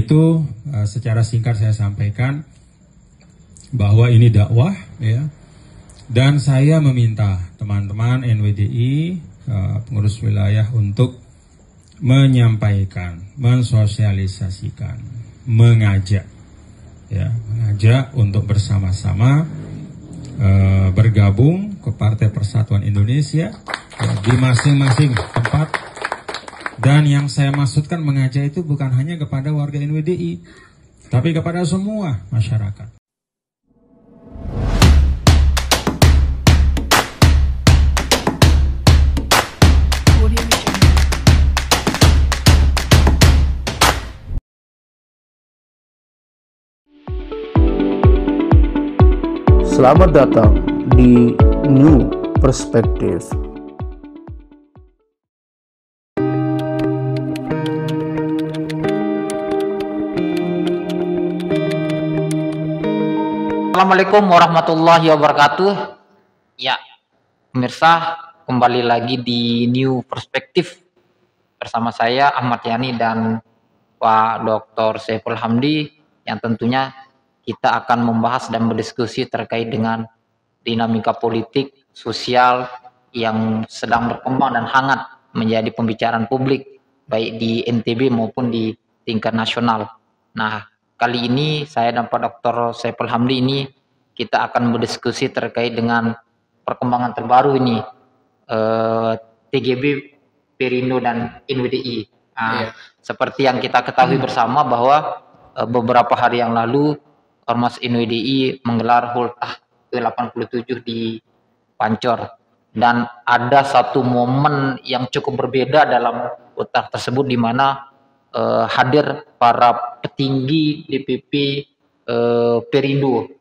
itu secara singkat saya sampaikan bahwa ini dakwah, ya, dan saya meminta teman-teman NWDI, pengurus wilayah untuk menyampaikan, mensosialisasikan, mengajak untuk bersama-sama bergabung ke Partai Persatuan Indonesia di masing-masing tempat. Dan yang saya maksudkan mengajak itu bukan hanya kepada warga NWDI, tapi kepada semua masyarakat. Selamat datang di New Perspective. Assalamualaikum warahmatullahi wabarakatuh. Ya, pemirsa, kembali lagi di New Perspective bersama saya Ahmad Yani dan Pak Dr. Saiful Hamdi, yang tentunya kita akan membahas dan berdiskusi terkait dengan dinamika politik, sosial yang sedang berkembang dan hangat menjadi pembicaraan publik baik di NTB maupun di tingkat nasional. Nah, kali ini saya dan Pak Dr. Saiful Hamdi ini kita akan berdiskusi terkait dengan perkembangan terbaru ini, TGB, Perindo dan NWDI. Seperti yang kita ketahui bersama bahwa beberapa hari yang lalu Ormas NWDI menggelar Hultah ke-87 di Pancor, dan ada satu momen yang cukup berbeda dalam Hultah tersebut, di mana hadir para petinggi DPP Perindo,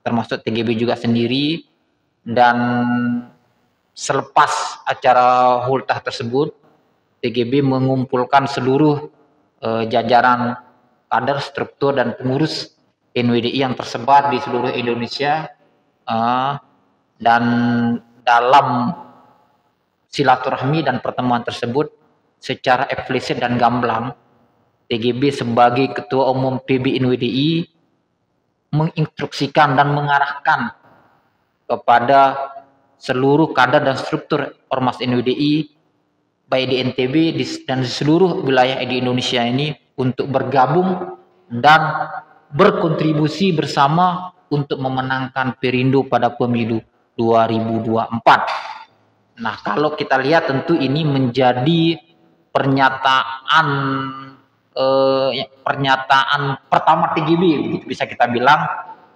termasuk TGB juga sendiri. Dan selepas acara Hultah tersebut, TGB mengumpulkan seluruh jajaran kader, struktur dan pengurus NWDI yang tersebar di seluruh Indonesia, dan dalam silaturahmi dan pertemuan tersebut secara eksplisit dan gamblang, TGB sebagai Ketua Umum PB NWDI menginstruksikan dan mengarahkan kepada seluruh kader dan struktur Ormas NWDI baik di NTB dan di seluruh wilayah di Indonesia ini untuk bergabung dan berkontribusi bersama untuk memenangkan Perindo pada pemilu 2024. Nah, kalau kita lihat tentu ini menjadi pernyataan pertama TGB, begitu bisa kita bilang,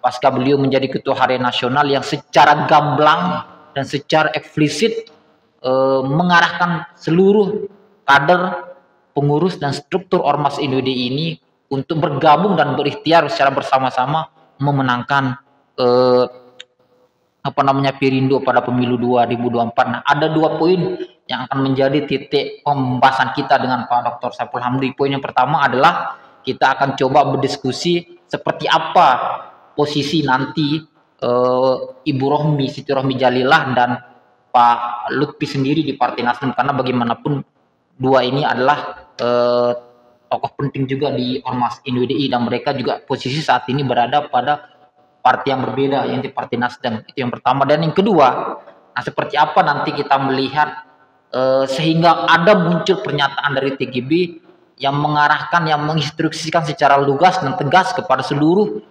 pasca beliau menjadi Ketua Harian Nasional, yang secara gamblang dan secara eksplisit mengarahkan seluruh kader, pengurus dan struktur Ormas NWDI ini untuk bergabung dan berikhtiar secara bersama-sama memenangkan Perindo pada pemilu 2024. Nah, ada dua poin yang akan menjadi titik pembahasan kita dengan Pak Dr. Saiful Hamdi. Poin yang pertama adalah kita akan coba berdiskusi seperti apa posisi nanti Ibu Rohmi, Siti Rohmi Jalilah dan Pak Lutfi sendiri di Partai Nasdem, karena bagaimanapun dua ini adalah tokoh penting juga di Ormas NWDI, dan mereka juga posisi saat ini berada pada partai yang berbeda, yaitu Partai Nasdem. Itu yang pertama. Dan yang kedua, nah, seperti apa nanti kita melihat sehingga ada muncul pernyataan dari TGB yang mengarahkan, yang menginstruksikan secara lugas dan tegas kepada seluruh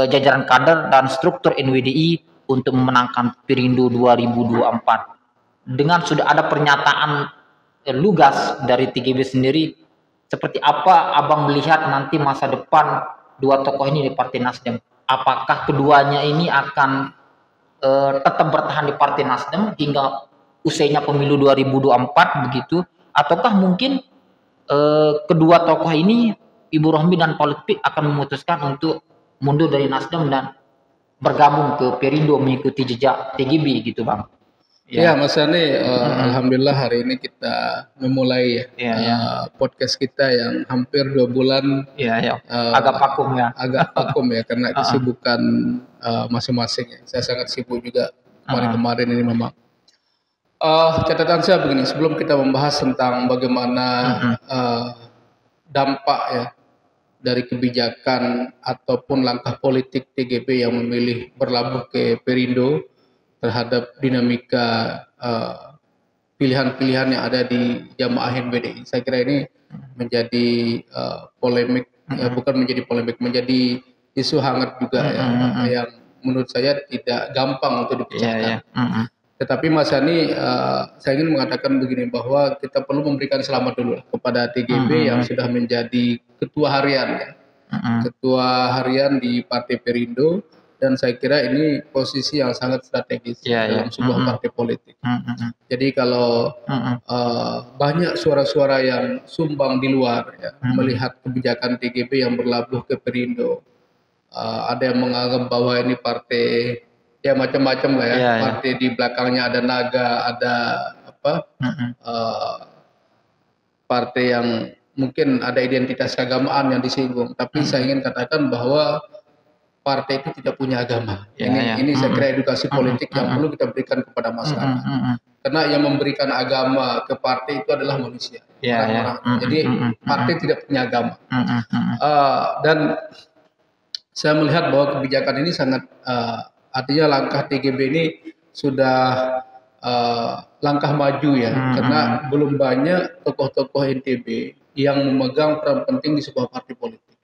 jajaran kader dan struktur NWDI untuk memenangkan Perindo 2024. Dengan sudah ada pernyataan lugas dari TGB sendiri, seperti apa Abang melihat nanti masa depan dua tokoh ini di Partai Nasdem? Apakah keduanya ini akan tetap bertahan di Partai Nasdem hingga usainya pemilu 2024 begitu, ataukah mungkin kedua tokoh ini, Ibu Rohmi dan Pak Lutfi, akan memutuskan untuk mundur dari Nasdem dan bergabung ke Perindo mengikuti jejak TGB gitu, Bang? Ya, Mas Yani, alhamdulillah hari ini kita memulai podcast kita yang hampir 2 bulan. Agak vakum ya. Agak vakum ya karena kesibukan masing-masing. Saya sangat sibuk juga kemarin ini memang. Catatan saya begini, sebelum kita membahas tentang bagaimana dampak ya dari kebijakan ataupun langkah politik TGB yang memilih berlabuh ke Perindo terhadap dinamika pilihan-pilihan yang ada di jamaah NWDI. Saya kira ini menjadi polemik, bukan menjadi polemik, menjadi isu hangat juga yang menurut saya tidak gampang untuk dipecahkan. Tetapi Mas Yani, saya ingin mengatakan begini, bahwa kita perlu memberikan selamat dulu kepada TGB yang sudah menjadi ketua harian, ketua harian di Partai Perindo, dan saya kira ini posisi yang sangat strategis dalam sebuah partai politik. Jadi kalau banyak suara-suara yang sumbang di luar melihat kebijakan TGB yang berlabuh ke Perindo, ada yang menganggap bahwa ini partai ya macam-macam lah partai di belakangnya ada naga, ada apa partai yang mungkin ada identitas keagamaan yang disinggung. Tapi saya ingin katakan bahwa partai itu tidak punya agama. Ini saya kira edukasi politik yang perlu kita berikan kepada masyarakat. Karena yang memberikan agama ke partai itu adalah manusia. Jadi partai tidak punya agama. Dan saya melihat bahwa kebijakan ini sangat artinya langkah TGB ini sudah langkah maju karena belum banyak tokoh-tokoh NTB yang memegang peran penting di sebuah partai politik.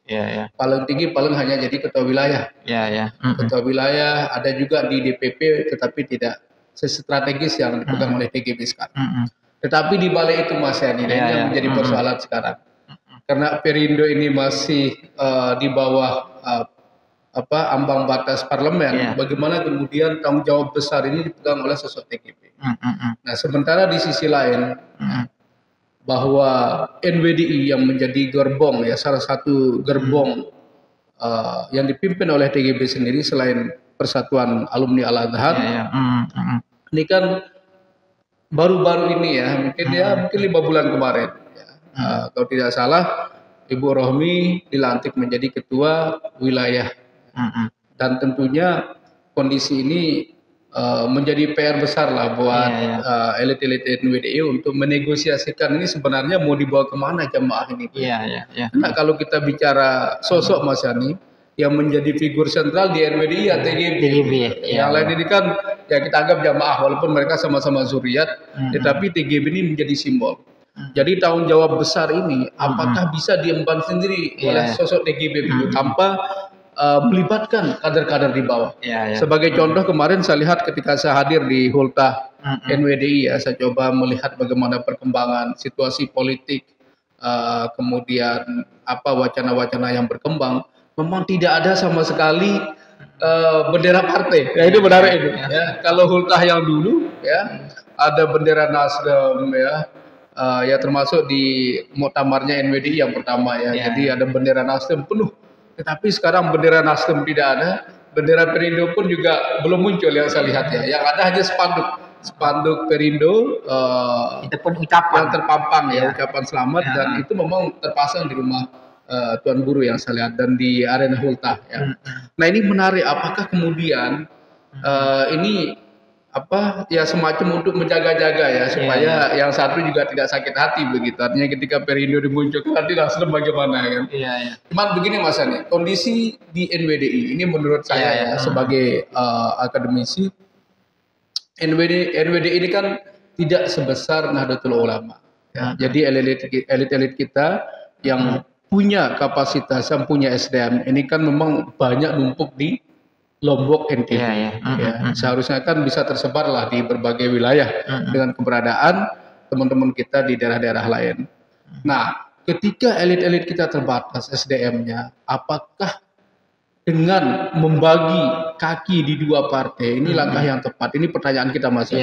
Paling tinggi paling hanya jadi ketua wilayah. Ketua wilayah, ada juga di DPP, tetapi tidak sestrategis yang dipegang oleh TGB sekarang. Tetapi di balik itu Mas Yani, ini yang menjadi persoalan sekarang. Karena Perindo ini masih di bawah ambang batas parlemen, bagaimana kemudian tanggung jawab besar ini dipegang oleh sosok TGB. Nah, sementara di sisi lain bahwa NWDI yang menjadi gerbong salah satu gerbong yang dipimpin oleh TGB sendiri selain Persatuan Alumni Al-Azhar, ini kan baru-baru ini mungkin 5 bulan kemarin kalau tidak salah Ibu Rohmi dilantik menjadi ketua wilayah. Dan tentunya kondisi ini menjadi PR besar lah buat elit-elit NWDI untuk menegosiasikan ini sebenarnya mau dibawa kemana jamaah ini. Nah, kalau kita bicara sosok Mas Yani yang menjadi figur sentral di NWDI TGB. Yang lain ini kan kita anggap jamaah walaupun mereka sama-sama zuriat, tetapi TGB ini menjadi simbol. Jadi tanggung jawab besar ini apakah bisa diemban sendiri oleh sosok TGB tanpa melibatkan kader-kader di bawah. Sebagai contoh kemarin saya lihat ketika saya hadir di Hultah NWDI saya coba melihat bagaimana perkembangan situasi politik, kemudian apa wacana-wacana yang berkembang, memang tidak ada sama sekali bendera partai. Itu benar itu. Kalau Hultah yang dulu ada bendera Nasdem termasuk di muktamarnya NWDI yang pertama Jadi ada bendera Nasdem penuh. Tetapi sekarang bendera Nasdem tidak ada, bendera Perindo pun juga belum muncul yang saya lihat Yang ada hanya spanduk Perindo, itu pun ucapan yang terpampang ucapan selamat dan itu memang terpasang di rumah Tuan Guru yang saya lihat dan di arena Hultah Nah, ini menarik, apakah kemudian ini semacam untuk menjaga-jaga supaya yang satu juga tidak sakit hati begitu. Artinya ketika Perindo dimunculkan nanti Nasdem bagaimana kan? Cuman begini Mas Yani, kondisi di NWDI ini menurut saya sebagai akademisi, NWDI ini kan tidak sebesar Nahdlatul Ulama. Jadi elit-elit kita yang punya kapasitas, yang punya SDM ini kan memang banyak numpuk di Lombok NTB. Seharusnya kan bisa tersebar lah di berbagai wilayah dengan keberadaan teman-teman kita di daerah-daerah lain. Nah, ketika elit-elit kita terbatas SDM-nya, apakah dengan membagi kaki di dua partai ini langkah yang tepat? Ini pertanyaan kita Mas.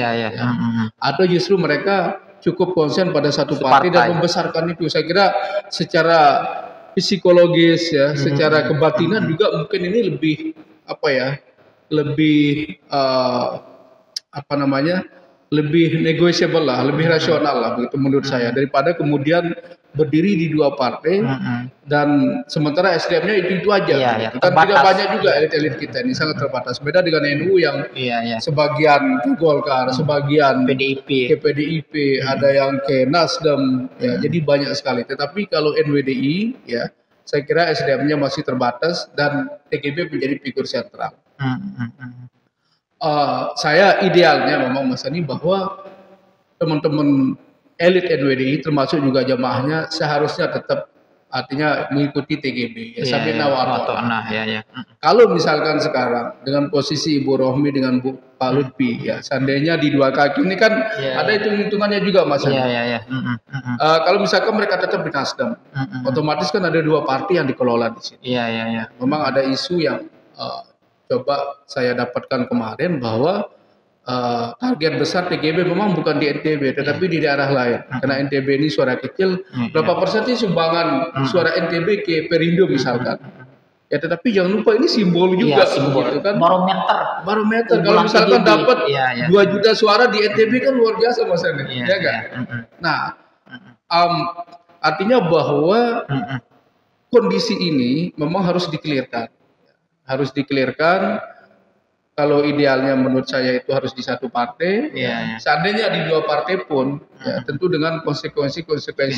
Atau justru mereka cukup konsen pada satu partai dan membesarkan itu? Saya kira secara psikologis secara kebatinan juga mungkin ini lebih lebih negotiable lah, lebih rasional lah begitu menurut saya, daripada kemudian berdiri di dua partai dan sementara SDM-nya itu aja. Kan tidak banyak juga elit-elit kita ini, sangat terbatas. Beda dengan NU yang sebagian ke Golkar, sebagian ke PDIP, ada yang ke Nasdem, jadi banyak sekali. Tetapi kalau NWDI saya kira SDM-nya masih terbatas dan TGB menjadi figur sentral. Saya idealnya memang Mas Ani bahwa teman-teman elit NWDI termasuk juga jamaahnya seharusnya tetap artinya mengikuti TGB sambil Kalau misalkan sekarang dengan posisi Ibu Rohmi dengan Pak Lutfi ya seandainya di dua kaki ini kan ada hitung-hitungannya juga Mas Ani. Kalau misalkan mereka tetap di Nasdem, otomatis kan ada dua partai yang dikelola di sini. Memang ada isu yang coba saya dapatkan kemarin bahwa target besar TGB memang bukan di NTB tetapi di daerah lain. Karena NTB ini suara kecil, berapa persen sih sumbangan suara NTB ke Perindo misalkan. Ya tetapi jangan lupa ini simbol juga gitu kan. Barometer. Kalau misalkan dapat 2 juta suara di NTB kan luar biasa Mas Andi. Ya kan? Nah, artinya bahwa kondisi ini memang harus dikelirkan. Kalau idealnya menurut saya itu harus di satu partai. Seandainya di dua partai pun, ya, tentu dengan konsekuensi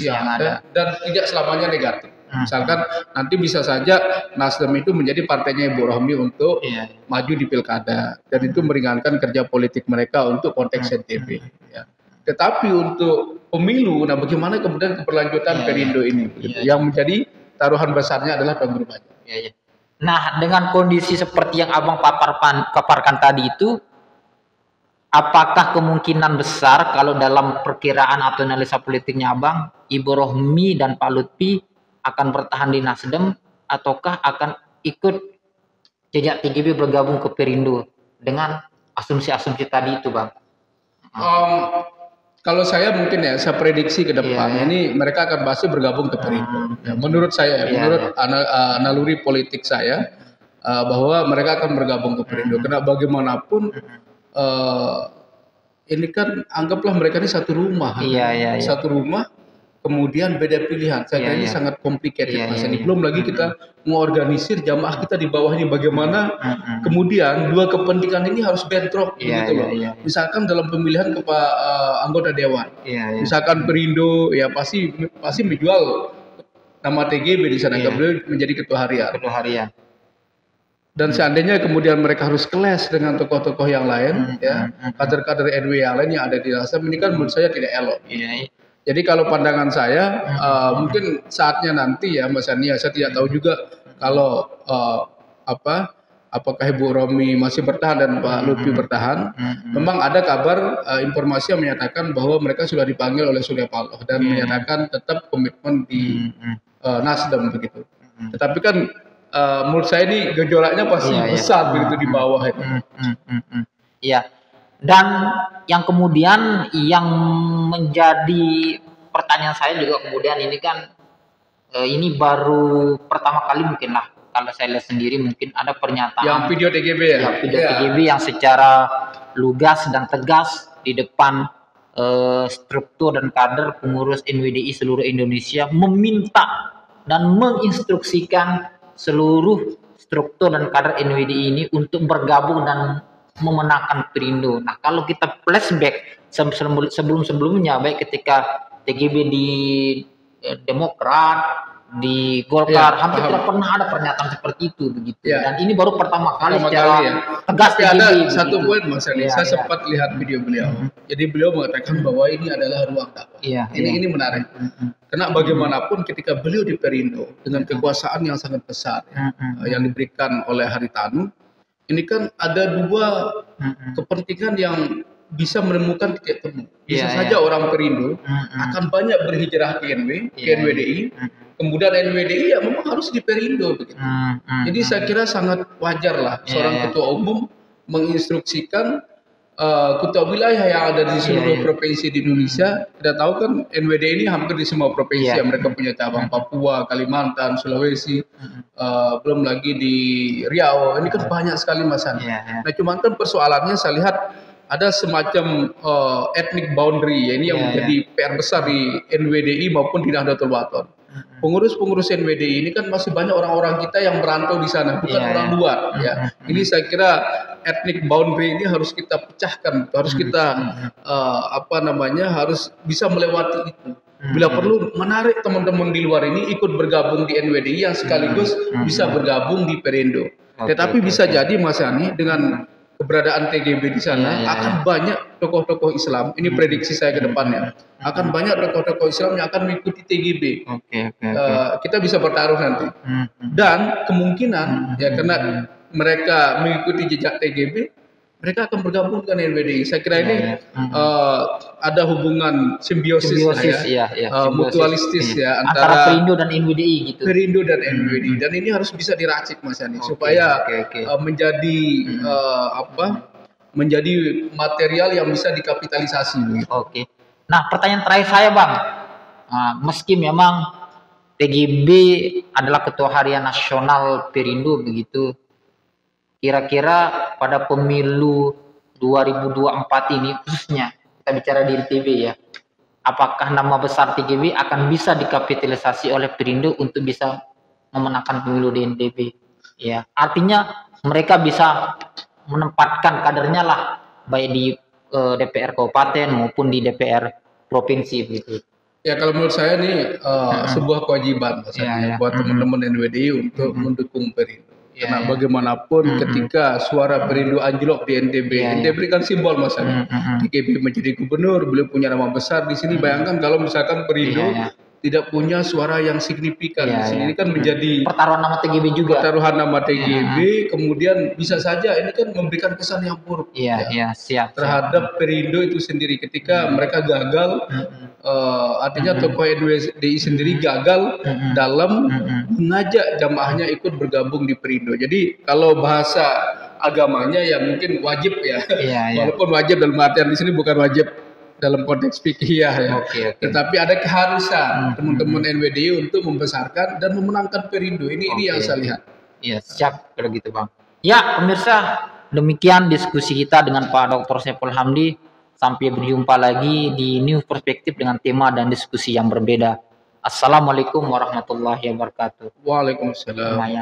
yang ada dan tidak selamanya negatif. Misalkan nanti bisa saja Nasdem itu menjadi partainya Ibu Rohmi untuk maju di pilkada dan itu meringankan kerja politik mereka untuk konteks NTB. Ya. Tetapi untuk pemilu, nah bagaimana kemudian keberlanjutan Perindo ini? Yang menjadi taruhan besarnya adalah pemilu maju. Nah, dengan kondisi seperti yang Abang paparkan tadi itu, apakah kemungkinan besar kalau dalam perkiraan atau analisa politiknya Abang, Ibu Rohmi dan Pak Lutfi akan bertahan di Nasdem ataukah akan ikut jejak TGB bergabung ke Perindo dengan asumsi-asumsi tadi itu, Bang? Kalau saya mungkin ya, saya prediksi ke depan ini mereka akan pasti bergabung ke Perindo. Ya, menurut saya, menurut naluri politik saya, bahwa mereka akan bergabung ke Perindo. Karena bagaimanapun ini kan anggaplah mereka ini satu rumah. Satu rumah, kemudian beda pilihan. Saya kira ini sangat complicated. Belum lagi kita mengorganisir jamaah kita di bawah ini bagaimana kemudian dua kepentingan ini harus bentrok gitu loh. Misalkan dalam pemilihan anggota dewan. Misalkan Perindo ya pasti menjual nama TGB di sana, beliau menjadi ketua harian. Dan seandainya kemudian mereka harus clash dengan tokoh-tokoh yang lain, kader-kader NW yang lain yang ada di Nasdem, ini kan menurut saya tidak elok. Jadi kalau pandangan saya mungkin saatnya nanti ya Mas Ania, saya tidak tahu juga kalau apakah Ibu Rohmi masih bertahan dan Pak Lutfi bertahan. Memang ada kabar informasi yang menyatakan bahwa mereka sudah dipanggil oleh Surya Paloh dan menyatakan tetap komitmen di Nasdem begitu. Tetapi kan menurut saya ini gejolaknya pasti besar begitu di bawah itu. Dan yang kemudian yang menjadi pertanyaan saya juga kemudian ini kan ini baru pertama kali mungkin lah kalau saya lihat sendiri mungkin ada pernyataan yang video TGB TGB yang secara lugas dan tegas di depan struktur dan kader pengurus NWDI seluruh Indonesia meminta dan menginstruksikan seluruh struktur dan kader NWDI ini untuk bergabung dan memenangkan Perindo. Nah, kalau kita flashback sebelum-sebelumnya, baik ketika TGB di Demokrat, di Golkar, hampir tidak pernah ada pernyataan seperti itu begitu. Dan ini baru pertama kali secara tegas. Tapi ada satu poin Mas Andi, saya sempat lihat video beliau. Jadi beliau mengatakan bahwa ini adalah ruang dakwah. Ini menarik. Karena bagaimanapun ketika beliau di Perindo dengan kekuasaan yang sangat besar yang diberikan oleh Haritanu, ini kan ada dua kepentingan yang bisa menemukan titik temu. Bisa saja orang Perindo akan banyak berhijrah ke NWDI, kemudian NWDI ya memang harus di Perindo begitu. Jadi saya kira sangat wajar lah seorang ketua umum menginstruksikan ketua wilayah yang ada di seluruh provinsi di Indonesia. Kita tahu kan NWDI ini hampir di semua provinsi. Mereka punya cabang Papua, Kalimantan, Sulawesi, belum lagi di Riau. Ini kan banyak sekali Mas Andi. Nah cuman kan persoalannya saya lihat ada semacam ethnic boundary, ini yang menjadi PR besar di NWDI maupun di Nahdlatul Wathon. pengurus-pengurus NWDI ini kan masih banyak orang-orang kita yang merantau di sana, bukan orang luar. Ya, ini saya kira ethnic boundary ini harus kita pecahkan, harus kita harus bisa melewati itu. Bila perlu menarik teman-teman di luar ini ikut bergabung di NWDI yang sekaligus bisa bergabung di Perindo. Tetapi bisa jadi Mas Yani dengan keberadaan TGB di sana akan banyak tokoh-tokoh Islam. Ini prediksi saya ke depannya. Akan banyak tokoh-tokoh Islam yang akan mengikuti TGB. Kita bisa bertaruh nanti. Dan kemungkinan ya karena mereka mengikuti jejak TGB, mereka akan bergabung dengan NWDI. Saya kira ini ada hubungan simbiosis mutualistis ya antara Perindo dan NWDI gitu. Perindo dan NWDI dan ini harus bisa diracik Mas Yani supaya menjadi menjadi material yang bisa dikapitalisasi. Nah, pertanyaan terakhir saya Bang, meski memang TGB adalah Ketua Harian Nasional Perindo begitu, kira-kira pada pemilu 2024 ini khususnya kita bicara di NTB ya, apakah nama besar TGB akan bisa dikapitalisasi oleh Perindo untuk bisa memenangkan pemilu di NTB? Ya, artinya mereka bisa menempatkan kadernya lah baik di DPR kabupaten maupun di DPR provinsi begitu. Ya kalau menurut saya ini sebuah kewajiban buat teman-teman NWDI untuk mendukung Perindo. Karena bagaimanapun ketika suara Perindo anjlok di NTB, NTB kan simbol Mas Yani. TGB menjadi gubernur, beliau punya nama besar di sini. Bayangkan kalau misalkan Perindo tidak punya suara yang signifikan di sini. Ini kan menjadi pertaruhan nama TGB juga. Pertaruhan nama TGB, kemudian bisa saja ini kan memberikan kesan yang buruk terhadap Perindo itu sendiri ketika mereka gagal. Artinya tokoh NWDI sendiri gagal dalam mengajak jamaahnya ikut bergabung di Perindo. Jadi kalau bahasa agamanya ya mungkin wajib ya, walaupun wajib dalam artian di sini bukan wajib dalam konteks fikih ya. Tetapi ada keharusan teman-teman NWDI untuk membesarkan dan memenangkan Perindo. Ini yang saya lihat. Iya, siap kalau gitu Bang. Ya pemirsa, demikian diskusi kita dengan Pak Dr. Saiful Hamdi. Sampai berjumpa lagi di New Perspektif dengan tema dan diskusi yang berbeda. Assalamualaikum warahmatullahi wabarakatuh. Waalaikumsalam.